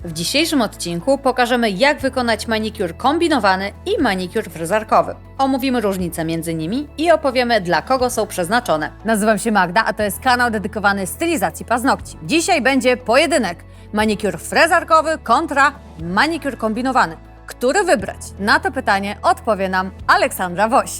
W dzisiejszym odcinku pokażemy, jak wykonać manikur kombinowany i manikur frezarkowy. Omówimy różnice między nimi i opowiemy, dla kogo są przeznaczone. Nazywam się Magda, a to jest kanał dedykowany stylizacji paznokci. Dzisiaj będzie pojedynek. Manikur frezarkowy kontra manikur kombinowany. Który wybrać? Na to pytanie odpowie nam Aleksandra Woś.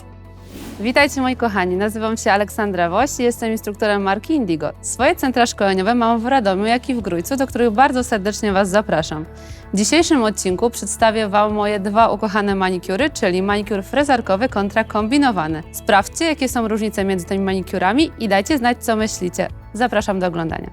Witajcie moi kochani, nazywam się Aleksandra Woś i jestem instruktorem marki Indigo. Swoje centra szkoleniowe mam w Radomiu, jak i w Grójcu, do których bardzo serdecznie Was zapraszam. W dzisiejszym odcinku przedstawię Wam moje dwa ukochane manikury, czyli manikur frezarkowy kontra kombinowany. Sprawdźcie, jakie są różnice między tymi manikurami i dajcie znać, co myślicie. Zapraszam do oglądania.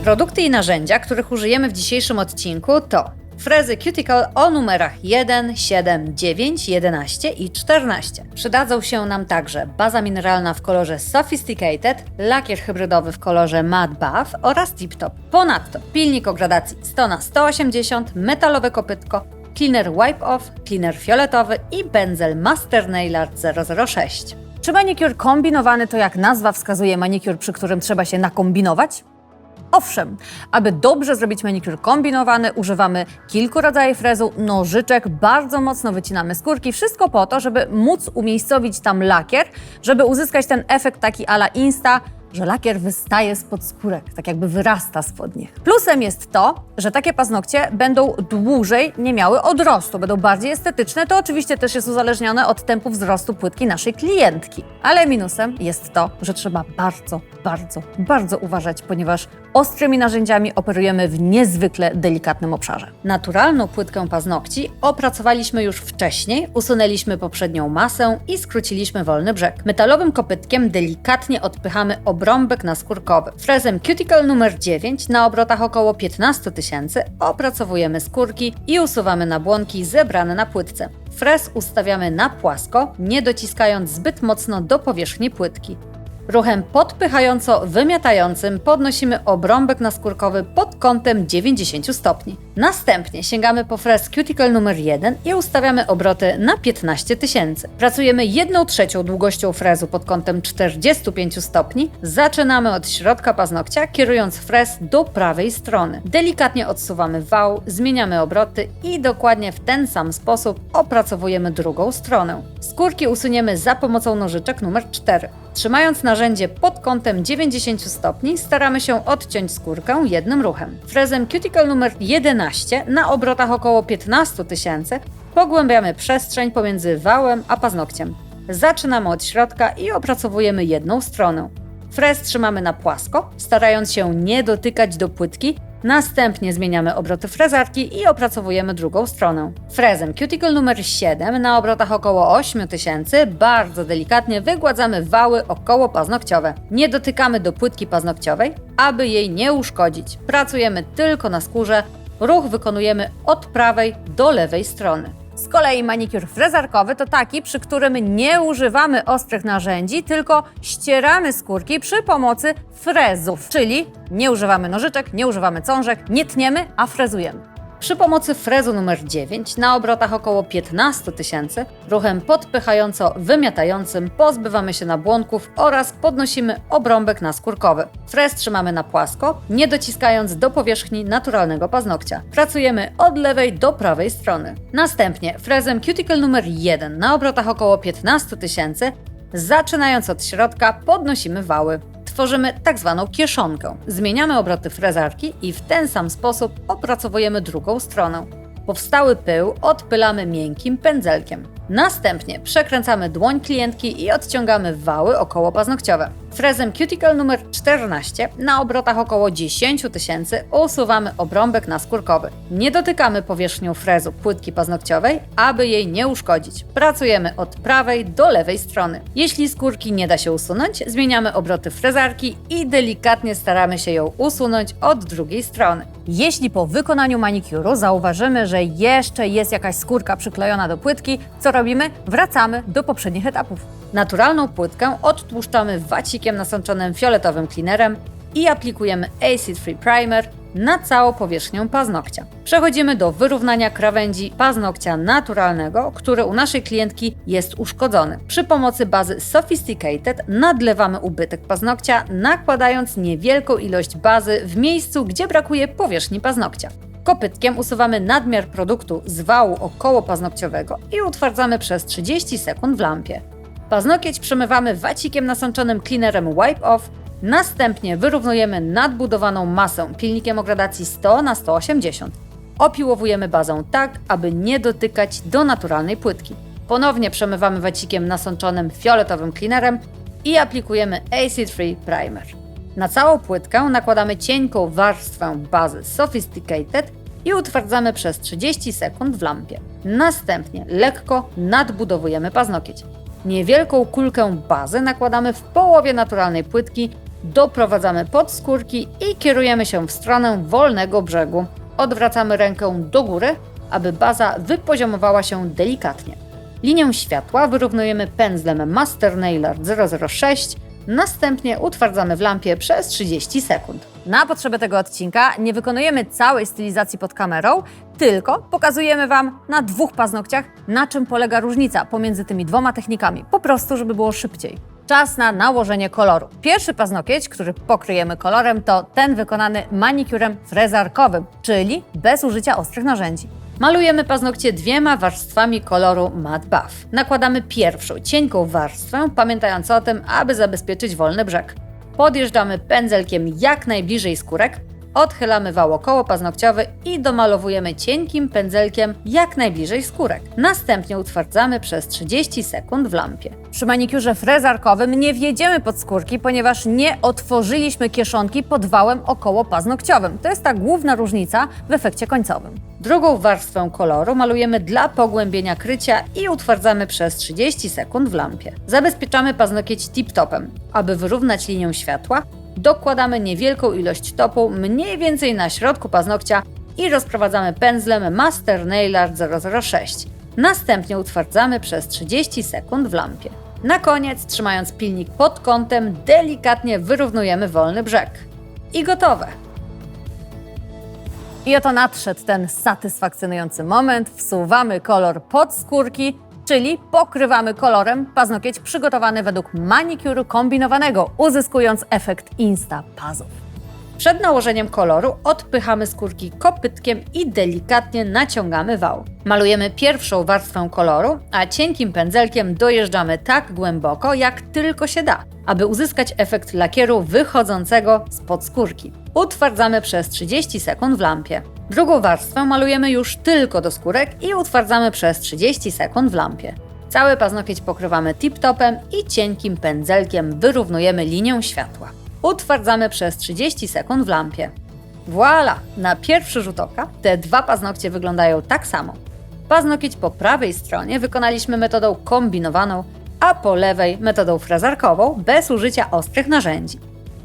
Produkty i narzędzia, których użyjemy w dzisiejszym odcinku to frezy Cuticle o numerach 1, 7, 9, 11 i 14. Przydadzą się nam także baza mineralna w kolorze Sophisticated, lakier hybrydowy w kolorze Matte Buff oraz Tip Top. Ponadto pilnik o gradacji 100/180, metalowe kopytko, cleaner Wipe Off, cleaner fioletowy i pędzel Master Nail Art 006. Czy manikur kombinowany to, jak nazwa wskazuje, manikur, przy którym trzeba się nakombinować? Owszem, aby dobrze zrobić manikur kombinowany, używamy kilku rodzajów frezu, nożyczek, bardzo mocno wycinamy skórki, wszystko po to, żeby móc umiejscowić tam lakier, żeby uzyskać ten efekt taki à la Insta, że lakier wystaje spod skórek, tak jakby wyrasta spod nich. Plusem jest to, że takie paznokcie będą dłużej nie miały odrostu, będą bardziej estetyczne. To oczywiście też jest uzależnione od tempu wzrostu płytki naszej klientki. Ale minusem jest to, że trzeba bardzo uważać, ponieważ ostrymi narzędziami operujemy w niezwykle delikatnym obszarze. Naturalną płytkę paznokci opracowaliśmy już wcześniej, usunęliśmy poprzednią masę i skróciliśmy wolny brzeg. Metalowym kopytkiem delikatnie odpychamy obrąbek naskórkowy. Frezem Cuticle numer 9 na obrotach około 15 000 opracowujemy skórki i usuwamy nabłonki zebrane na płytce. Frez ustawiamy na płasko, nie dociskając zbyt mocno do powierzchni płytki. Ruchem podpychająco wymiatającym podnosimy obrąbek naskórkowy pod kątem 90 stopni. Następnie sięgamy po frez Cuticle numer 1 i ustawiamy obroty na 15 000. Pracujemy 1/3 długością frezu pod kątem 45 stopni. Zaczynamy od środka paznokcia, kierując frez do prawej strony. Delikatnie odsuwamy wał, zmieniamy obroty i dokładnie w ten sam sposób opracowujemy drugą stronę. Skórki usuniemy za pomocą nożyczek numer 4. Trzymając narzędzie pod kątem 90 stopni, staramy się odciąć skórkę jednym ruchem. Frezem Cuticle numer 11 na obrotach około 15 000 pogłębiamy przestrzeń pomiędzy wałem a paznokciem. Zaczynamy od środka i opracowujemy jedną stronę. Frez trzymamy na płasko, starając się nie dotykać do płytki. Następnie zmieniamy obroty frezarki i opracowujemy drugą stronę. Frezem Cuticle numer 7 na obrotach około 8000 bardzo delikatnie wygładzamy wały około paznokciowe. Nie dotykamy do płytki paznokciowej, aby jej nie uszkodzić. Pracujemy tylko na skórze. Ruch wykonujemy od prawej do lewej strony. Z kolei manikur frezarkowy to taki, przy którym nie używamy ostrych narzędzi, tylko ścieramy skórki przy pomocy frezów, czyli nie używamy nożyczek, nie używamy cążek, nie tniemy, a frezujemy. Przy pomocy frezu numer 9 na obrotach około 15 000 ruchem podpychająco wymiatającym pozbywamy się nabłonków oraz podnosimy obrąbek naskórkowy. Frez trzymamy na płasko, nie dociskając do powierzchni naturalnego paznokcia. Pracujemy od lewej do prawej strony. Następnie frezem Cuticle numer 1 na obrotach około 15 000 zaczynając od środka podnosimy wały. Tworzymy tak zwaną kieszonkę. Zmieniamy obroty frezarki i w ten sam sposób opracowujemy drugą stronę. Powstały pył odpylamy miękkim pędzelkiem. Następnie przekręcamy dłoń klientki i odciągamy wały około paznokciowe. Frezem Cuticle numer 14 na obrotach około 10 000 usuwamy obrąbek naskórkowy. Nie dotykamy powierzchnią frezu płytki paznokciowej, aby jej nie uszkodzić. Pracujemy od prawej do lewej strony. Jeśli skórki nie da się usunąć, zmieniamy obroty frezarki i delikatnie staramy się ją usunąć od drugiej strony. Jeśli po wykonaniu manikuru zauważymy, że jeszcze jest jakaś skórka przyklejona do płytki, co robimy? Wracamy do poprzednich etapów. Naturalną płytkę odtłuszczamy wacikiem nasączonym fioletowym cleanerem. i aplikujemy Acid Free Primer na całą powierzchnię paznokcia. Przechodzimy do wyrównania krawędzi paznokcia naturalnego, który u naszej klientki jest uszkodzony. Przy pomocy bazy Sophisticated nadlewamy ubytek paznokcia, nakładając niewielką ilość bazy w miejscu, gdzie brakuje powierzchni paznokcia. Kopytkiem usuwamy nadmiar produktu z wału okołopaznokciowego i utwardzamy przez 30 sekund w lampie. Paznokieć przemywamy wacikiem nasączonym cleanerem Wipe Off, następnie wyrównujemy nadbudowaną masę pilnikiem o gradacji 100 na 180. Opiłowujemy bazą tak, aby nie dotykać do naturalnej płytki. Ponownie przemywamy wacikiem nasączonym fioletowym cleanerem i aplikujemy Acid Free Primer. Na całą płytkę nakładamy cienką warstwę bazy Sophisticated i utwardzamy przez 30 sekund w lampie. Następnie lekko nadbudowujemy paznokieć. Niewielką kulkę bazy nakładamy w połowie naturalnej płytki, doprowadzamy pod skórki i kierujemy się w stronę wolnego brzegu. Odwracamy rękę do góry, aby baza wypoziomowała się delikatnie. Linię światła wyrównujemy pędzlem Master Nailer 006, następnie utwardzamy w lampie przez 30 sekund. Na potrzeby tego odcinka nie wykonujemy całej stylizacji pod kamerą, tylko pokazujemy Wam na 2 paznokciach, na czym polega różnica pomiędzy tymi 2 technikami, po prostu żeby było szybciej. Czas na nałożenie koloru. Pierwszy paznokieć, który pokryjemy kolorem, to ten wykonany manikurem frezarkowym, czyli bez użycia ostrych narzędzi. Malujemy paznokcie 2 warstwami koloru Matte Buff. Nakładamy pierwszą, cienką warstwę, pamiętając o tym, aby zabezpieczyć wolny brzeg. Podjeżdżamy pędzelkiem jak najbliżej skórek, odchylamy wał okołopaznokciowy i domalowujemy cienkim pędzelkiem jak najbliżej skórek. Następnie utwardzamy przez 30 sekund w lampie. Przy manikurze frezarkowym nie wjedziemy pod skórki, ponieważ nie otworzyliśmy kieszonki pod wałem okołopaznokciowym. To jest ta główna różnica w efekcie końcowym. Drugą warstwę koloru malujemy dla pogłębienia krycia i utwardzamy przez 30 sekund w lampie. Zabezpieczamy paznokieć tip-topem. Aby wyrównać linię światła, dokładamy niewielką ilość topu mniej więcej na środku paznokcia i rozprowadzamy pędzlem Master Nailer 006. Następnie utwardzamy przez 30 sekund w lampie. Na koniec, trzymając pilnik pod kątem, delikatnie wyrównujemy wolny brzeg. I gotowe! I oto nadszedł ten satysfakcjonujący moment. Wsuwamy kolor pod skórki, czyli pokrywamy kolorem paznokieć przygotowany według manikuru kombinowanego, uzyskując efekt Insta-pazów. Przed nałożeniem koloru odpychamy skórki kopytkiem i delikatnie naciągamy wał. Malujemy pierwszą warstwę koloru, a cienkim pędzelkiem dojeżdżamy tak głęboko, jak tylko się da, aby uzyskać efekt lakieru wychodzącego spod skórki. Utwardzamy przez 30 sekund w lampie. Drugą warstwę malujemy już tylko do skórek i utwardzamy przez 30 sekund w lampie. Cały paznokieć pokrywamy tip-topem i cienkim pędzelkiem wyrównujemy linię światła. Utwardzamy przez 30 sekund w lampie. Voilà! Na pierwszy rzut oka te 2 paznokcie wyglądają tak samo. Paznokieć po prawej stronie wykonaliśmy metodą kombinowaną, a po lewej metodą frezarkową bez użycia ostrych narzędzi.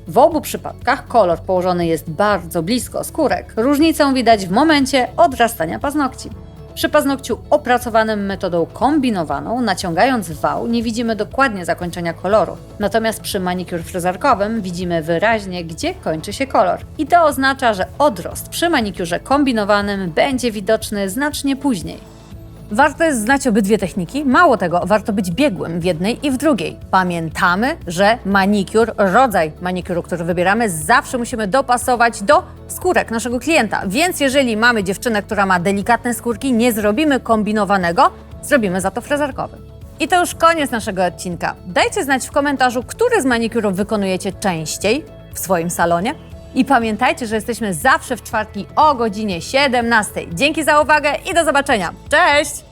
W obu przypadkach kolor położony jest bardzo blisko skórek. Różnicę widać w momencie odrastania paznokci. Przy paznokciu opracowanym metodą kombinowaną, naciągając wał, nie widzimy dokładnie zakończenia koloru. Natomiast przy manikur frezarkowym widzimy wyraźnie, gdzie kończy się kolor. I to oznacza, że odrost przy manikurze kombinowanym będzie widoczny znacznie później. Warto jest znać obydwie techniki, mało tego, warto być biegłym w jednej i w drugiej. Pamiętamy, że manikur, rodzaj manikuru, który wybieramy, zawsze musimy dopasować do skórek naszego klienta. Więc jeżeli mamy dziewczynę, która ma delikatne skórki, nie zrobimy kombinowanego, zrobimy za to frezarkowy. I to już koniec naszego odcinka. Dajcie znać w komentarzu, który z manikurów wykonujecie częściej w swoim salonie. I pamiętajcie, że jesteśmy zawsze w czwartki o godzinie 17. Dzięki za uwagę i do zobaczenia. Cześć!